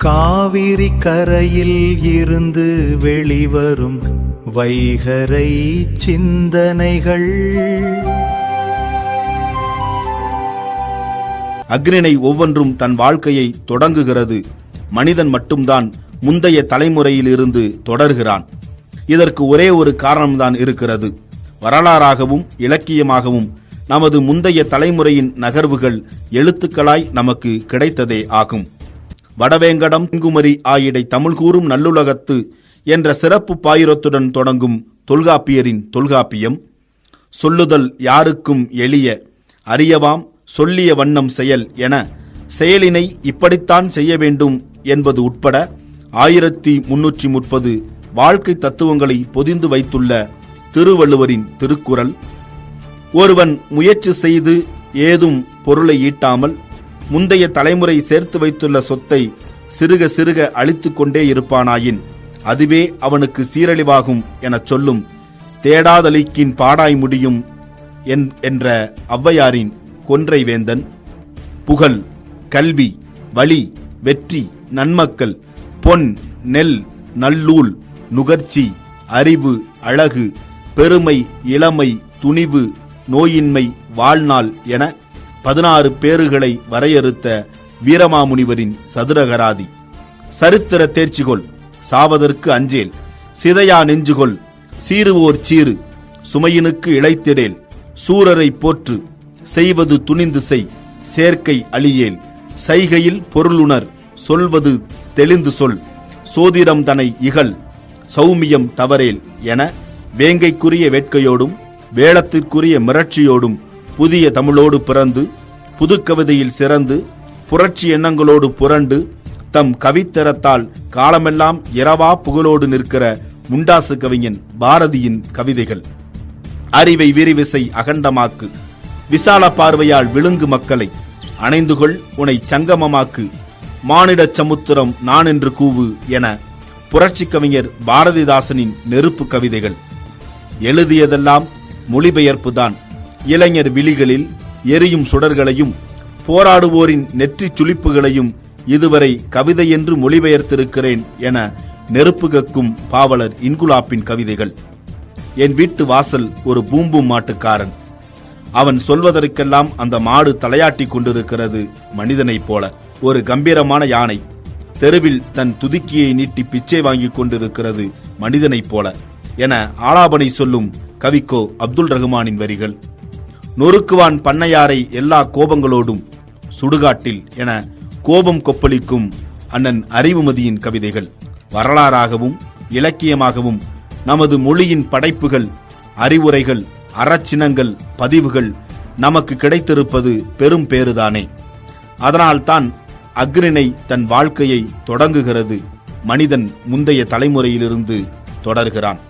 காவிரி கரையில் இருந்து வெளிவரும் வைகரை சிந்தனைகள். அக்ரிணை ஒவ்வொன்றும் தன் வாழ்க்கையை தொடங்குகிறது. மனிதன் மட்டும்தான் முந்தைய தலைமுறையிலிருந்து தொடர்கிறான். இதற்கு ஒரே ஒரு காரணம்தான் இருக்கிறது. வரலாறாகவும் இலக்கியமாகவும் நமது முந்தைய தலைமுறையின் நகர்வுகள் எழுத்துக்களாய் நமக்கு கிடைத்ததே ஆகும். வடவேங்கடம் குமரி ஆயிடை தமிழ் கூறும் நல்லுலகத்து என்ற சிறப்பு பாயிரத்துடன் தொடங்கும் தொல்காப்பியரின் தொல்காப்பியம், சொல்லுதல் யாருக்கும் எளிய, அறியவாம் சொல்லிய வண்ணம் செயல் என செயலினை இப்படித்தான் செய்ய வேண்டும் என்பது உட்பட 1330 வாழ்க்கை தத்துவங்களை பொதிந்து வைத்துள்ள திருவள்ளுவரின் திருக்குறள், ஒருவன் முயற்சி செய்து ஏதும் பொருளை ஈட்டாமல் முந்தைய தலைமுறை சேர்த்து வைத்துள்ள சொத்தை சிறுக சிறுக அழித்து கொண்டே இருப்பானாயின் அதுவே அவனுக்கு சீரழிவாகும் எனச் சொல்லும் தேடாதலிக்கின் பாடாய் முடியும் என்ற ஔவையாரின் கொன்றை வேந்தன், புகழ், கல்வி, வழி, வெற்றி, நன்மக்கள், பொன், நெல், நல்லூல், நுகர்ச்சி, அறிவு, அழகு, பெருமை, இளமை, துணிவு, நோயின்மை, வாழ்நாள் என 16 பேறுகளை வரையறுத்த வீரமாமுனிவரின் சதுரகராதி. சரித்திர தேர்ச்சிகொள், சாவதற்கு அஞ்சேல், சிதையா நெஞ்சுகொள், சீருவோர் சீறு, சுமையினுக்கு இளைத்திடேல், சூரரை போற்று, செய்வது துணிந்து செய், சேர்க்கை அழியேல், செய்கையில் பொருளுணர், சொல்வது தெளிந்து சொல், சோதிடம் தனை இகழ், சௌமியம் தவறேல் என வேங்கைக்குரிய வேட்கையோடும் வேளத்திற்குரிய மிரட்சியோடும் புதிய தமிழோடு பிறந்து புதுக்கவிதையில் சிறந்து புரட்சி எண்ணங்களோடு புரண்டு தம் கவித்தரத்தால் காலமெல்லாம் இரவா புகழோடு நிற்கிற முண்டாசு கவிஞன் பாரதியின் கவிதைகள். அறிவை விரிவிசை அகண்டமாக்கு, விசால பார்வையால் விழுங்கு மக்களை, அணைந்துகொள் உனை சங்கமமாக்கு, மானிடச் சமுத்திரம் நான் என்று கூவு என புரட்சி கவிஞர் பாரதிதாசனின் நெருப்பு கவிதைகள். எழுதியதெல்லாம் மொழிபெயர்ப்புதான். இளைஞர் விழிகளில் எரியும் சுடர்களையும் போராடுவோரின் நெற்றிச் சுளிப்புகளையும் இதுவரை கவிதை என்று மொழிபெயர்த்திருக்கிறேன் என நெருப்பு கக்கும் பாவலர் இன்குலாப்பின் கவிதைகள். என் வீட்டு வாசல் ஒரு பூம்பும் மாட்டுக்காரன், அவன் சொல்வதற்கெல்லாம் அந்த மாடு தலையாட்டி கொண்டிருக்கிறது மனிதனைப் போல. ஒரு கம்பீரமான யானை தெருவில் தன் துதிக்கியை நீட்டி பிச்சை வாங்கி கொண்டிருக்கிறது மனிதனைப் போல என ஆலாபனை சொல்லும் கவிக்கோ அப்துல் ரஹ்மானின் வரிகள். நொறுக்குவான் பண்ணையாரை எல்லா கோபங்களோடும் சுடுகாட்டில் என கோபம் கொப்பளிக்கும் அண்ணன் அறிவுமதியின் கவிதைகள். வரலாறாகவும் இலக்கியமாகவும் நமது மொழியின் படைப்புகள், அறிவுரைகள், அறச்சினங்கள், பதிவுகள் நமக்கு கிடைத்திருப்பது பெரும் பேறுதானே. அதனால்தான் அக்ரிணை தன் வாழ்க்கையை தொடங்குகிறது. மனிதன் முந்தைய தலைமுறையிலிருந்து தொடர்கிறான்.